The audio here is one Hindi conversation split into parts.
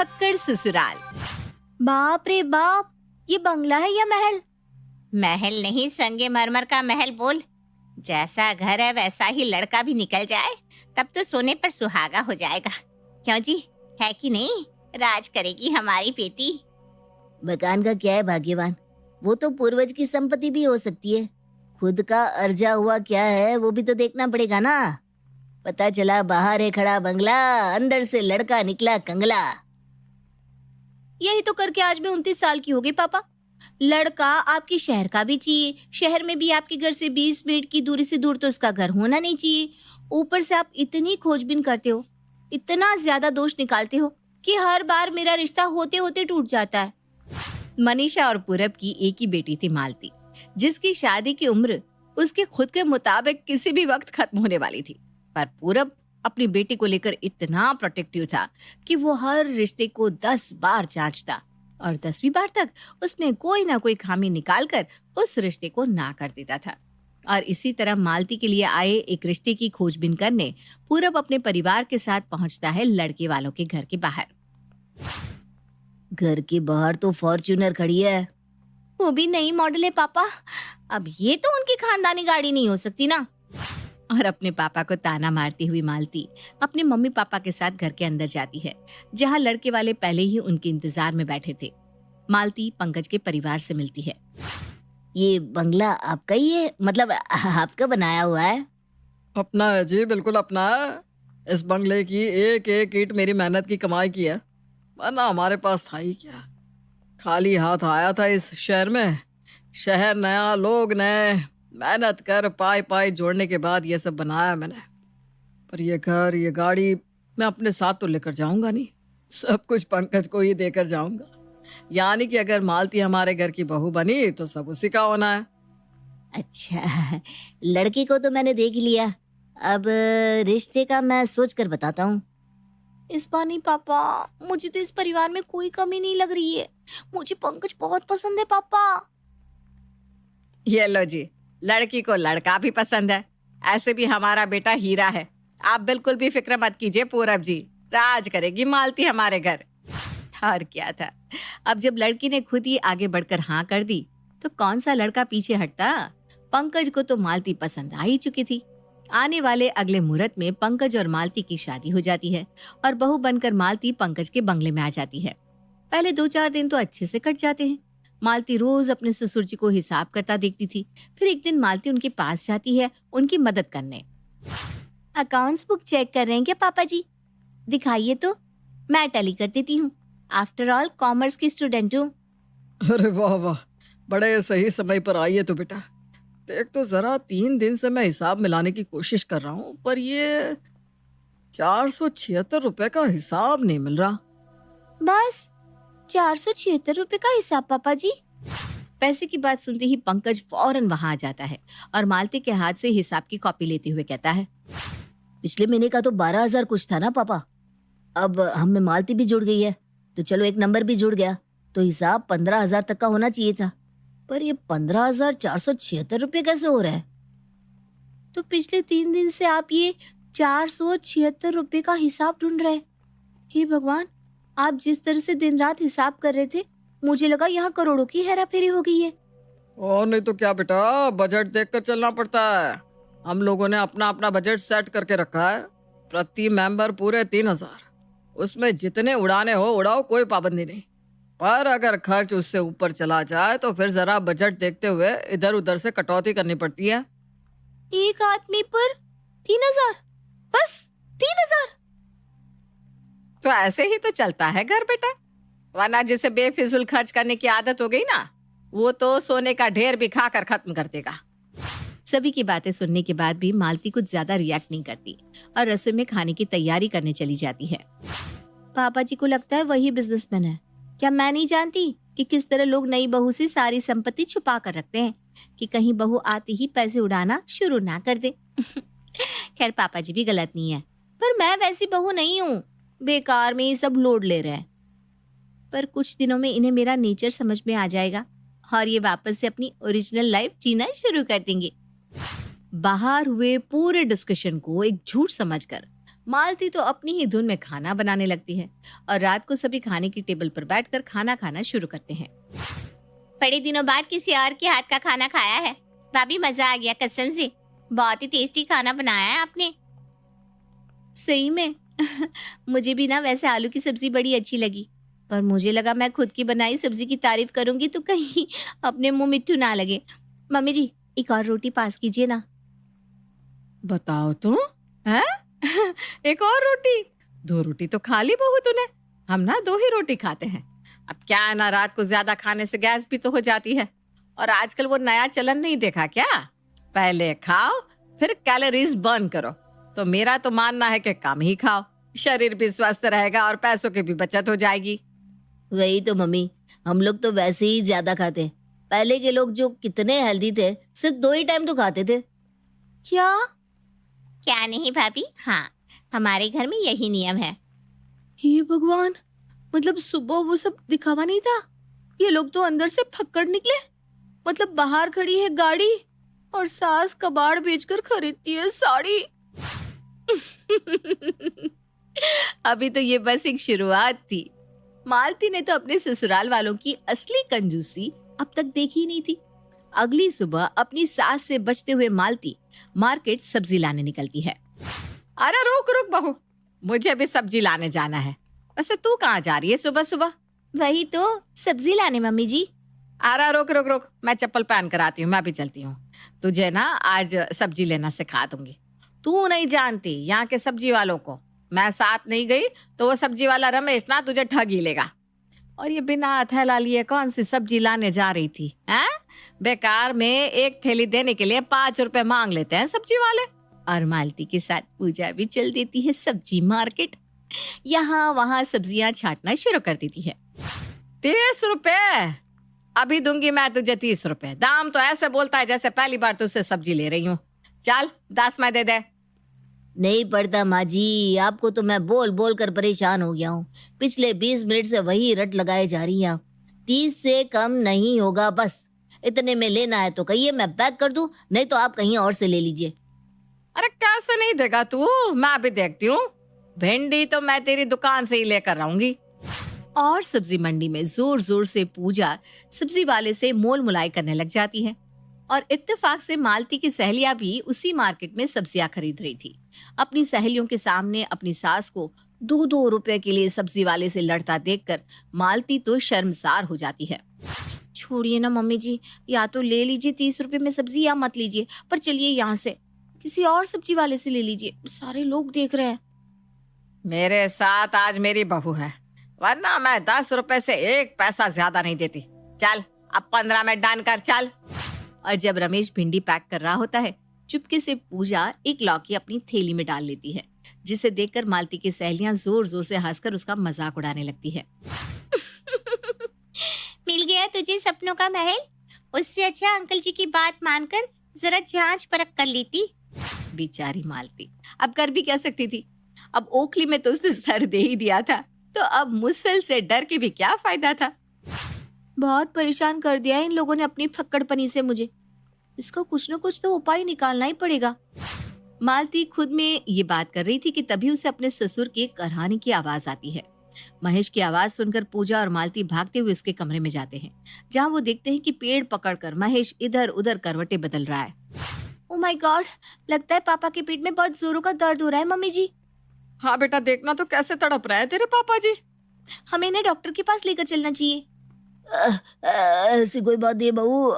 भक्कड़ ससुराल। बाप रे बाप, ये बंगला है या महल? महल नहीं, संगमरमर का महल बोल। जैसा घर है वैसा ही लड़का भी निकल जाए तब तो सोने पर सुहागा हो जाएगा। क्यों जी, है कि नहीं? राज करेगी हमारी बेटी। मकान का क्या है भाग्यवान, वो तो पूर्वज की संपत्ति भी हो सकती है। खुद का अर्जा हुआ क्या है वो भी तो देखना पड़ेगा ना। पता चला बाहर है खड़ा बंगला, अंदर से लड़का निकला कंगला। यही तो करके आज मैं 29 साल की हो गई पापा। लड़का आपकी शहर का भी चाहिए, शहर में भी आपके घर से 20 मिनट की दूरी से दूर तो उसका घर होना नहीं चाहिए। ऊपर से आप इतनी खोजबीन करते हो, इतना ज्यादा दोष निकालते हो कि हर बार मेरा रिश्ता होते होते टूट जाता है। मनीषा और पूरब की एक ही बेटी थी मालती, जिसकी शादी की उम्र उसके खुद के मुताबिक किसी भी वक्त खत्म होने वाली थी। पर पूरब अपनी बेटी को लेकर इतना प्रोटेक्टिव था कि वो हर रिश्ते को 10 बार जांचता और 10वीं बार तक उसमें कोई ना कोई खामी निकालकर उस रिश्ते को ना कर देता था। और इसी तरह मालती के लिए आए एक रिश्ते की खोजबीन करने पूरब अपने परिवार के साथ पहुंचता है लड़के वालों के घर के बाहर। घर के बाहर तो फॉर्च्यूनर खड़ी है। वो भी नई मॉडल है पापा। अब ये तो उनकी खानदानी गाड़ी नहीं हो सकती ना। और अपने पापा को ताना मारती हुई मालती अपने मम्मी पापा के साथ घर के अंदर जाती है, जहां लड़के वाले पहले ही उनके इंतजार में बैठे थे। मालती पंकज के परिवार से मिलती है। ये बंगला आपका ही है, मतलब आपका बनाया हुआ है? अपना है जी, बिल्कुल अपना है। इस बंगले की एक एक ईंट मेरी मेहनत की कमाई की है, वरना हमारे पास था ही क्या। खाली हाथ आया था इस शहर में। शहर नया, लोग नए, मेहनत कर पाई पाई जोड़ने के बाद ये सब बनाया मैंने। पर ये घर, ये गाड़ी मैं अपने साथ तो लेकर जाऊंगा नहीं, सब कुछ पंकज को ही देकर जाऊंगा। यानी कि अगर मालती हमारे घर की बहू बनी तो सब उसी का होना है। अच्छा, लड़की को तो मैंने देख लिया, अब रिश्ते का मैं सोच कर बताता हूँ। इस बार नहीं पापा, मुझे तो इस परिवार में कोई कमी नहीं लग रही है। मुझे पंकज बहुत पसंद है पापा। ये लो जी, लड़की को लड़का भी पसंद है। ऐसे भी हमारा बेटा हीरा है। आप बिल्कुल भी फिक्र मत कीजिए पूरब जी, राज करेगी मालती हमारे घर। और क्या था, अब जब लड़की ने खुद ही आगे बढ़कर हाँ कर दी तो कौन सा लड़का पीछे हटता। पंकज को तो मालती पसंद आ ही चुकी थी। आने वाले अगले मुहूर्त में पंकज और मालती की शादी हो जाती है और बहू बनकर मालती पंकज के बंगले में आ जाती है। पहले 2-4 दिन तो अच्छे से कट जाते हैं। मालती रोज अपने ससुर जी को हिसाब करता देखती थी। फिर एक दिन मालती उनके पास जाती है उनकी मदद करने। अकाउंट्स बुक चेक कर रहे हैं क्या पापा जी? दिखाइए तो, मैं टैली कर देती हूँ। आफ्टर ऑल कॉमर्स की स्टूडेंट हूँ। अरे वाह वाह, बड़े सही समय पर आई है तो बेटा। देख तो जरा, 3 दिन से मैं हिसाब मिलाने की कोशिश कर रहा हूँ, पर ये 476 रुपए का हिसाब नहीं मिल रहा। बस 476 रुपए का हिसाब पापा जी? पैसे की बात सुनते ही पंकज फौरन वहां आ जाता है और मालती के हाथ से हिसाब की कॉपी लेते हुए कहता है, पिछले महीने का तो 12,000 कुछ था ना पापा। अब हम में मालती भी जुड़ गई है तो चलो एक नंबर भी जुड़ गया, तो हिसाब 15,000 तक का होना चाहिए था। पर ये 15,476 रुपए कैसे हो रहा है? तो पिछले 3 दिन से आप ये 476 रुपए का हिसाब ढूंढ रहे हैं। हे भगवान, आप जिस तरह से दिन रात हिसाब कर रहे थे, मुझे लगा यहाँ करोड़ों की हेरा फेरी हो गई है। और नहीं तो क्या बेटा, बजट देखकर चलना पड़ता है। हम लोगों ने अपना अपना बजट सेट करके रखा है। प्रति मेंबर पूरे 3,000, उसमें जितने उड़ाने हो उड़ाओ, कोई पाबंदी नहीं। पर अगर खर्च उससे ऊपर चला जाए तो फिर जरा बजट देखते हुए इधर उधर से कटौती करनी पड़ती है। एक आदमी पर 3,000? बस 3,000? तो ऐसे ही तो चलता है घर बेटा, वरना जिसे बेफिजूल खर्च करने की आदत हो गई ना, वो तो सोने का ढेर भी खाकर खत्म कर देगा। सभी की बातें सुनने के बाद भी मालती कुछ ज्यादा रिएक्ट नहीं करती और रसोई में खाने की तैयारी करने चली जाती है। पापा जी को लगता है वही बिजनेसमैन है। क्या मैं नहीं जानती कि किस तरह लोग नई बहू से सारी संपत्ति छुपा कर रखते हैं कि कहीं बहू आते ही पैसे उड़ाना शुरू ना कर दे। खैर पापा जी भी गलत नहीं है, पर मैं वैसी बहू नहीं हूँ। बेकार में ये सब लोड ले रहे हैं। पर कुछ दिनों में इन्हें मेरा नेचर समझ में आ जाएगा और ये वापस से अपनी ओरिजिनल लाइफ जीना शुरू कर देंगे। बाहर हुए पूरे डिस्कशन को एक झूठ समझकर मालती तो अपनी ही धुन में खाना बनाने लगती है और रात को सभी खाने की टेबल पर बैठकर खाना खाना शुरू करते हैं। बड़े दिनों बाद किसी और के हाथ का खाना खाया है। भाभी मजा आ गया कसम से। बहुत ही टेस्टी खाना बनाया है आपने। सही में मुझे भी ना वैसे आलू की सब्जी बड़ी अच्छी लगी, पर मुझे लगा मैं खुद की बनाई सब्जी की तारीफ करूंगी तो कहीं अपने मुंह मिट्टू ना लगे। मम्मी जी, एक और रोटी पास कीजिए ना। बताओ तो है एक और रोटी? 2 रोटी तो खा ली बहू तूने। हम ना 2 ही रोटी खाते हैं। अब क्या है ना, रात को ज्यादा खाने से गैस भी तो हो जाती है। और आजकल वो नया चलन नहीं देखा क्या, पहले खाओ फिर कैलोरीज बर्न करो। तो मेरा तो मानना है कि कम ही खाओ, शरीर भी स्वस्थ रहेगा और पैसों की भी बचत हो जाएगी। वही तो मम्मी, हम लोग तो वैसे ही ज्यादा खाते। पहले के लोग जो कितने हेल्दी थे, सिर्फ 2 ही टाइम तो खाते थे। क्या नहीं भाभी, हाँ हमारे घर में यही नियम है। हे भगवान, मतलब सुबह वो सब दिखावा नहीं था? ये लोग तो अंदर से फक्कड़ निकले। मतलब बाहर खड़ी है गाड़ी और सास कबाड़ बेचकर खरीदती है साड़ी। अभी तो ये बस एक शुरुआत थी। मालती ने तो अपने ससुराल वालों की असली कंजूसी अब तक देखी ही नहीं थी। अगली सुबह अपनी सास से बचते हुए मालती मार्केट सब्जी लाने निकलती है। अरे रुक रुक बहू, मुझे भी सब्जी लाने जाना है। वैसे तू कहाँ जा रही है सुबह सुबह? वही तो सब्जी लाने मम्मी जी। अरे रुक रुक रुक, मैं चप्पल पहन कर आती हूँ, मैं भी चलती हूँ। तुझे ना आज सब्जी लेना सिखा दूंगी। तू नहीं जानती यहाँ के सब्जी वालों को। मैं साथ नहीं गई तो वो सब्जी वाला रमेश ना तुझे ठग ही लेगा। और ये बिना थैला लिए कौन सी सब्जी लाने जा रही थी? हैं? बेकार में एक थैली देने के लिए 5 रुपए मांग लेते हैं सब्जी वाले। और मालती के साथ पूजा भी चल देती है सब्जी मार्केट। यहाँ वहाँ सब्जियां छांटना शुरू कर देती है। 30 रुपए अभी दूंगी मैं तुझे, 30 रुपए। दाम तो ऐसे बोलता है जैसे पहली बार तुझसे सब्जी ले रही हूँ। चल 10 में दे दे। नहीं पड़ता माँ जी, आपको तो मैं बोल बोल कर परेशान हो गया हूँ। पिछले 20 मिनट से वही रट लगाए जा रही हैं। 30 से कम नहीं होगा, बस इतने में लेना है तो कहिए, मैं पैक कर दूं, नहीं तो आप कहीं और से ले लीजिए। अरे कैसे नहीं देगा तू? मैं भी देखती हूँ। भिंडी तो मैं तेरी दुकान से ही लेकर आऊंगी। और सब्जी मंडी में जोर जोर से पूजा सब्जी वाले से मोल मुलाई करने लग जाती है। और इत्तेफाक से मालती की सहेलियां भी उसी मार्केट में सब्जियां खरीद रही थी। अपनी सहेलियों के सामने अपनी सास को 2-2 रुपए के लिए सब्जी वाले से लड़ता देखकर मालती तो शर्मसार हो जाती है। छोड़िए ना मम्मी जी, या तो ले लीजिए 30 रुपए में सब्जी या मत लीजिए, पर चलिए यहाँ से किसी और सब्जी वाले से ले लीजिए, सारे लोग देख रहे हैं। मेरे साथ आज मेरी बहू है, वरना मैं 10 रुपए से 1 पैसा ज्यादा नहीं देती। चल अब 15 में डन कर, चल। और जब रमेश भिंडी पैक कर रहा होता है, चुपके से पूजा एक लौकी अपनी थैली में डाल लेती है, जिसे देखकर मालती की सहेलियां जोर जोर से हंसकर उसका मजाक उड़ाने लगती है। मिल गया तुझे सपनों का महल। उससे अच्छा अंकल जी की बात मानकर जरा जांच परख कर लेती। बेचारी मालती अब कर भी क्या सकती थी? अब ओखली में तो उसने सर दे ही दिया था, तो अब मुसल से डर के भी क्या फायदा था। बहुत परेशान कर दिया है इन लोगों ने अपनी फक्कड़पनी से मुझे। इसका कुछ न कुछ तो उपाय निकालना ही पड़ेगा। मालती खुद में ये बात कर रही थी कि तभी उसे अपने ससुर के करहाने की आवाज आती है। महेश की आवाज सुनकर पूजा और मालती भागते हुए उसके कमरे में जाते हैं, जहाँ वो देखते हैं कि पेड़ पकड़कर महेश इधर उधर करवटें बदल रहा है। ओह माय गॉड, लगता है पापा के पेट में बहुत जोरों का दर्द हो रहा है मम्मी जी। हाँ बेटा, देखना तो कैसे तड़प रहे हैं तेरे पापा जी। हमें इन्हें डॉक्टर के पास लेकर चलना चाहिए। ऐसी कोई बात नहीं बहू,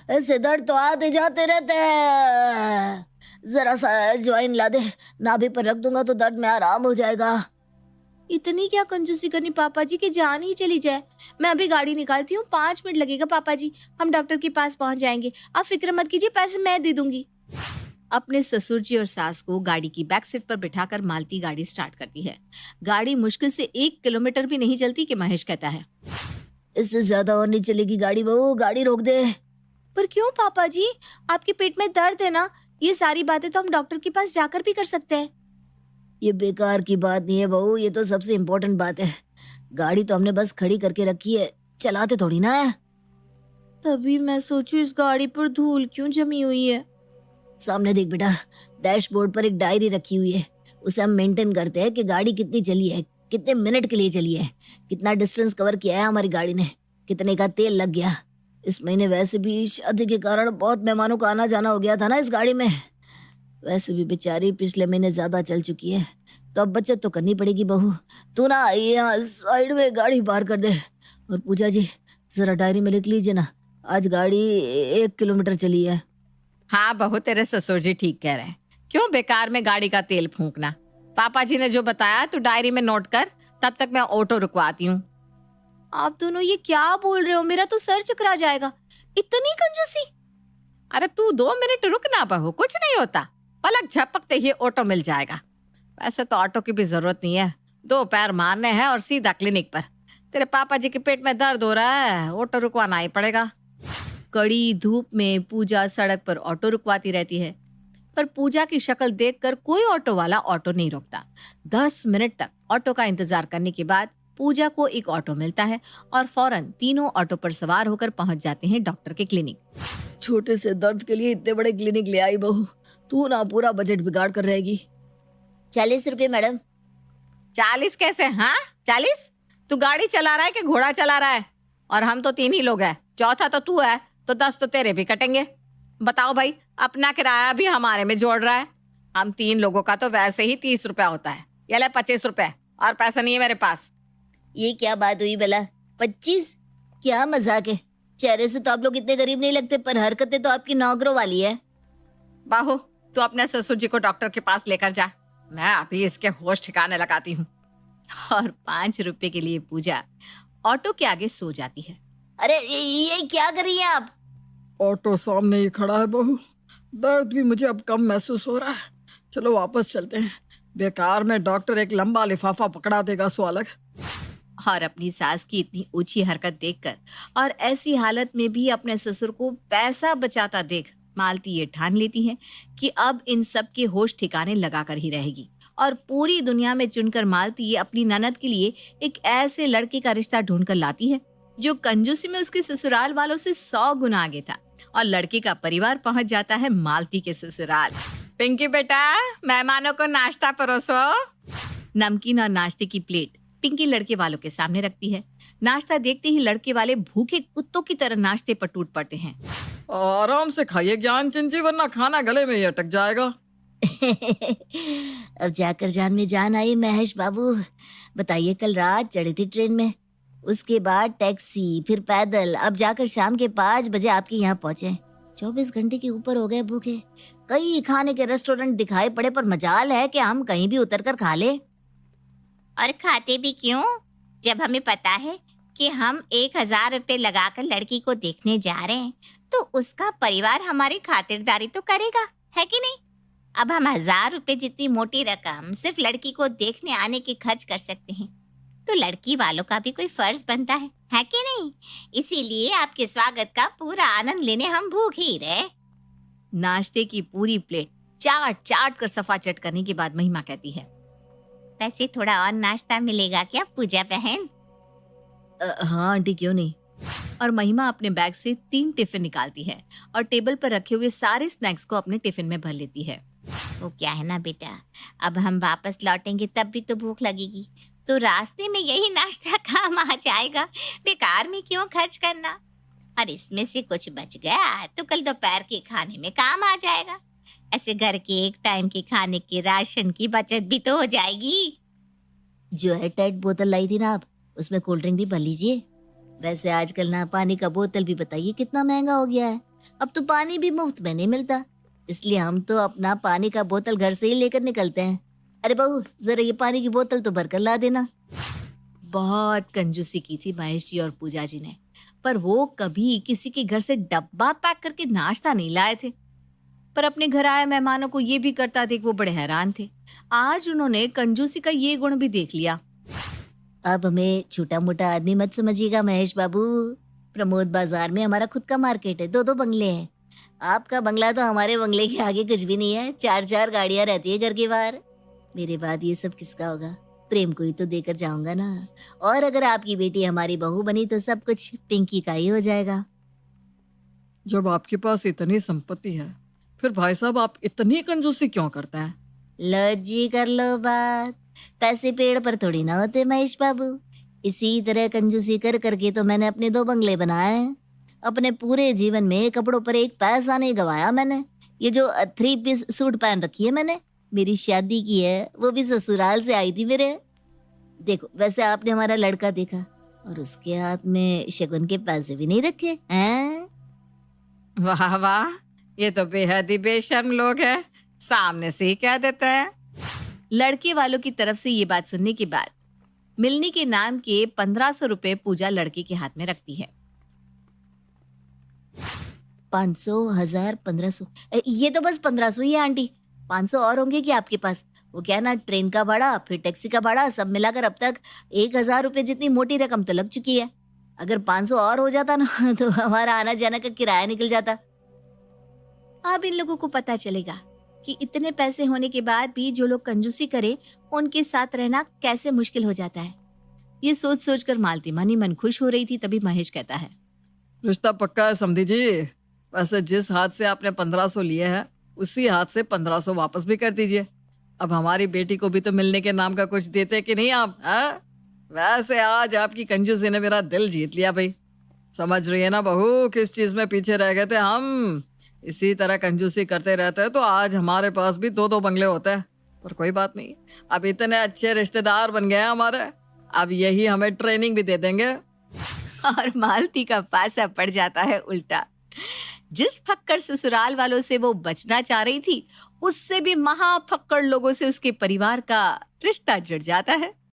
ऐसे दर्द तो आते जाते रहते हैं। जरा सा अजवाइन ला दे, नाभि पर रख दूंगा तो दर्द में आराम हो जाएगा। इतनी क्या कंजूसी करनी पापा जी की जान ही चली जाए। मैं अभी गाड़ी निकालती हूँ, 5 मिनट लगेगा पापा जी, हम डॉक्टर के पास पहुंच जाएंगे। आप फिक्र मत कीजिए, पैसे मैं दे दूंगी। अपने ससुर जी और सास को गाड़ी की बैक सीट पर बिठाकर मालती गाड़ी स्टार्ट करती है। गाड़ी मुश्किल से 1 किलोमीटर भी नहीं चलती कि महेश कहता है, इससे ज्यादा और नहीं चलेगी गाड़ी बहू, गाड़ी रोक दे। पर क्यों पापा जी? आपके पेट में दर्द है ना, ये सारी बातें तो हम डॉक्टर के पास जाकर भी कर सकते हैं। ये बेकार की बात नहीं है बहू, ये तो सबसे इम्पोर्टेंट बात है। गाड़ी तो हमने बस खड़ी करके रखी है, चलाते थोड़ी ना है। तभी मैं सोचूं इस गाड़ी पर धूल क्यों जमी हुई है। सामने देख बेटा, डैशबोर्ड पर एक डायरी रखी हुई है, उसे हम मेंटेन करते हैं कि गाड़ी कितनी चली है, कितने मिनट के लिए चली है, कितना डिस्टेंस कवर किया है हमारी गाड़ी ने, कितने का तेल लग गया। इस महीने वैसे भी शादी के कारण बहुत मेहमानों का आना जाना हो गया था ना इस गाड़ी में। वैसे भी बेचारी पिछले महीने ज्यादा चल चुकी है, तो अब बचत तो करनी पड़ेगी बहू। तू ना यहाँ साइड में गाड़ी पार कर दे। और पूजा जी जरा डायरी में लिख लीजिए ना, आज गाड़ी 1 किलोमीटर चली है। हाँ बहू, तेरे ससुर जी ठीक कह रहे हैं। क्यों बेकार में गाड़ी का तेल फूंकना। पापा जी ने जो बताया तू डायरी में नोट कर, तब तक मैं ऑटो रुकवाती हूँ। आप दोनों ये क्या बोल रहे हो? मेरा तो सर चकरा जाएगा। इतनी कंजूसी। अरे तू 2 मिनट रुक ना बहू, कुछ नहीं होता, पलक झपकते ही ऑटो मिल जाएगा। वैसे तो ऑटो की भी जरूरत नहीं है, 2 पैर मारने हैं और सीधा क्लिनिक पर। तेरे पापा जी के पेट में दर्द हो रहा है, ऑटो रुकवाना ही पड़ेगा। कड़ी धूप में पूजा सड़क पर ऑटो रुकवाती रहती है, पर पूजा की शक्ल देखकर कोई ऑटो वाला ऑटो नहीं रोकता। 10 मिनट तक ऑटो का इंतजार करने के बाद पूजा को एक ऑटो मिलता है और फौरन तीनों ऑटो पर सवार होकर पहुंच जाते हैं डॉक्टर के क्लिनिक। छोटे से दर्द के लिए इतने बड़े क्लिनिक ले आई बहू, तू ना पूरा बजट बिगाड़ कर रहेगी। 40 रुपए मैडम। 40 कैसे? हाँ 40? तू गाड़ी चला रहा है कि घोड़ा चला रहा है? और हम तो 3 ही लोग हैं, चौथा तो तू है, तो 10 तो तेरे भी कटेंगे। बताओ भाई, अपना किराया भी हमारे में जोड़ रहा है। हम 3 लोगों का तो वैसे ही 30 रुपया होता है। ये ले 25 रुपए, और पैसा नहीं है मेरे पास। ये क्या बात हुई भला? 25? क्या मजाक है? चेहरे से तो आप लोग इतने गरीब नहीं लगते, पर हरकतें तो आपकी नौकरों वाली है। बाहू, तू अपने ससुर जी को डॉक्टर के पास लेकर जा, मैं अभी इसके होश ठिकाने लगाती हूँ। और 5 रुपए के लिए पूजा ऑटो के आगे सो जाती है। अरे ये क्या कर रही हैं आप? ऑटो सामने ही खड़ा है बहू, दर्द भी मुझे अब कम महसूस हो रहा है। चलो वापस चलते हैं, बेकार में डॉक्टर एक लंबा लिफाफा पकड़ा देगा सो अलग। और अपनी सास की इतनी ऊंची हरकत देखकर और ऐसी हालत में भी अपने ससुर को पैसा बचाता देख मालती ये ठान लेती है कि अब इन सब के होश ठिकाने लगाकर ही रहेगी। और पूरी दुनिया में चुनकर मालती ये अपनी ननद के लिए एक ऐसे लड़के का रिश्ता ढूंढकर लाती है जो कंजूसी में उसके ससुराल वालों से 100 गुना आगे था। और लड़के का परिवार पहुंच जाता है मालती के ससुराल। पिंकी बेटा, मेहमानों को नाश्ता परोसो। नमकीन और नाश्ते की प्लेट पिंकी लड़के वालों के सामने रखती है। नाश्ता देखते ही लड़के वाले भूखे कुत्तों की तरह नाश्ते पर टूट पड़ते हैं। आराम से खाइए ज्ञान चिंची, वरना खाना गले में ही अटक जाएगा। अब जाकर जान में जान आई महेश बाबू। बताइए, कल रात चढ़ी थी ट्रेन में, उसके बाद टैक्सी, फिर पैदल, अब जाकर शाम के 5 बजे आपके यहाँ पहुंचे। 24 घंटे के ऊपर हो गए भूखे। कई खाने के रेस्टोरेंट दिखाई पड़े, पर मजाल है कि हम कहीं भी उतर कर खा ले। और खाते भी क्यों, जब हमें पता है कि हम 1000 रुपए लगाकर लड़की को देखने जा रहे हैं, तो उसका परिवार हमारी खातिरदारी तो करेगा, है कि नहीं? अब हम 1000 रुपए जितनी मोटी रकम सिर्फ लड़की को देखने आने की खर्च कर सकते हैं, तो लड़की वालों का भी कोई फर्ज बनता है कि नहीं? इसीलिए आपके स्वागत का पूरा आनंद लेने हम भूखे ही रहे। नाश्ते की पूरी प्लेट चाट चाट कर सफा चट करने के बाद महिमा कहती है, वैसे थोड़ा और नाश्ता मिलेगा क्या पूजा बहन? हाँ आंटी, क्यों नहीं। और महिमा अपने बैग से 3 टिफिन निकालती है और टेबल पर रखे हुए सारे स्नैक्स को अपने टिफिन में भर लेती है। वो क्या है ना बेटा, अब हम वापस लौटेंगे तब भी तो भूख लगेगी, तो रास्ते में यही नाश्ता काम आ जाएगा, बेकार में क्यों खर्च करना। और इसमें से कुछ बच गया तो कल दोपहर के खाने में काम आ जाएगा। ऐसे घर के एक टाइम के खाने के राशन की बचत भी तो हो जाएगी। जो है टाइट बोतल लाई थी ना आप, उसमें कोल्ड ड्रिंक भी भर लीजिए। वैसे आजकल ना पानी का बोतल भी बताइए कितना महंगा हो गया है। अब तो पानी भी मुफ्त में नहीं मिलता, इसलिए हम तो अपना पानी का बोतल घर से ही लेकर निकलते हैं। अरे बहू, जरा ये पानी की बोतल तो भर कर ला देना। बहुत कंजूसी की थी महेश जी और पूजा जी ने, पर वो कभी किसी के घर से डब्बा पैक करके नाश्ता नहीं लाए थे। पर अपने घर आए मेहमानों को ये भी करता देख वो बड़े हैरान थे। आज उन्होंने कंजूसी का ये गुण भी देख लिया। अब हमें छोटा मोटा आदमी मत समझिएगा महेश बाबू। प्रमोद बाजार में हमारा खुद का मार्केट है, 2 बंगले हैं। आपका बंगला तो हमारे बंगले के आगे कुछ भी नहीं है। 4 गाड़ियां रहती है घर के बाहर। मेरे बाद ये सब किसका होगा? प्रेम को ही तो देकर जाऊंगा ना। और अगर आपकी बेटी हमारी बहू बनी तो सब कुछ पिंकी का ही हो जाएगा। जब आपके पास इतनी संपत्ति है, फिर भाई साहब आप इतनी कंजूसी क्यों करते हैं? लो जी, कर लो बात। पैसे पेड़ पर थोड़ी ना होते महेश बाबू। इसी तरह कंजूसी कर करके तो मैंने अपने 2 बंगले बनाए हैं। अपने पूरे जीवन में कपड़ों पर एक पैसा नहीं गवाया मैंने। ये जो 3 पीस सूट पहन रखी है मैंने, मेरी शादी की है, वो भी ससुराल से आई थी मेरे। देखो, वैसे आपने हमारा लड़का देखा और उसके हाथ में शगुन के पैसे भी नहीं रखे हैं। वाह वाह, ये तो बेहद ही बेशर्म लोग हैं, सामने से ही कह देते हैं। लड़के वालों की तरफ से ये बात सुनने के बाद मिलनी के नाम के 1500 रुपए पूजा लड़के के हाथ में रखती है। 500, 1000, 1500, ये तो बस 1500 ही है आंटी। 500 और होंगे क्या आपके पास? वो क्या ना, ट्रेन का भाड़ा फिर टैक्सी का भाड़ा सब मिलाकर अब तक 1000 रुपए जितनी मोटी रकम तो लग चुकी है। अगर 500 और हो जाता ना तो हमारा आना जाना का किराया निकल जाता। अब इन लोगों को पता चलेगा कि इतने पैसे होने के बाद भी जो लोग कंजूसी करे उनके साथ रहना कैसे मुश्किल हो जाता है। ये सोच सोच कर मालती मन ही मन खुश हो रही थी। तभी महेश कहता है, रिश्ता पक्का है समधी जी। वैसे जिस हाथ से आपने 1500 लिए हैं उसी हाथ से 1500 वापस भी कर दीजिए। अब हमारी बेटी को भी तो मिलने के नाम का कुछ देते कि नहीं आप, हाँ? वैसे आज आपकी कंजूसी ने मेरा दिल जीत लिया भाई। समझ रही है ना बहू, किस चीज में पीछे रह गए थे हम। इसी तरह कंजूसी करते रहते तो आज हमारे पास भी 2-2 बंगले होते हैं। पर कोई बात नहीं, अब इतने अच्छे रिश्तेदार बन गए हैं हमारे, अब यही हमें ट्रेनिंग भी दे देंगे। और मालती का पासा पड़ जाता है उल्टा। जिस फक्कड़ ससुराल वालों से वो बचना चाह रही थी, उससे भी महाफक्कड़ लोगों से उसके परिवार का रिश्ता जुड़ जाता है।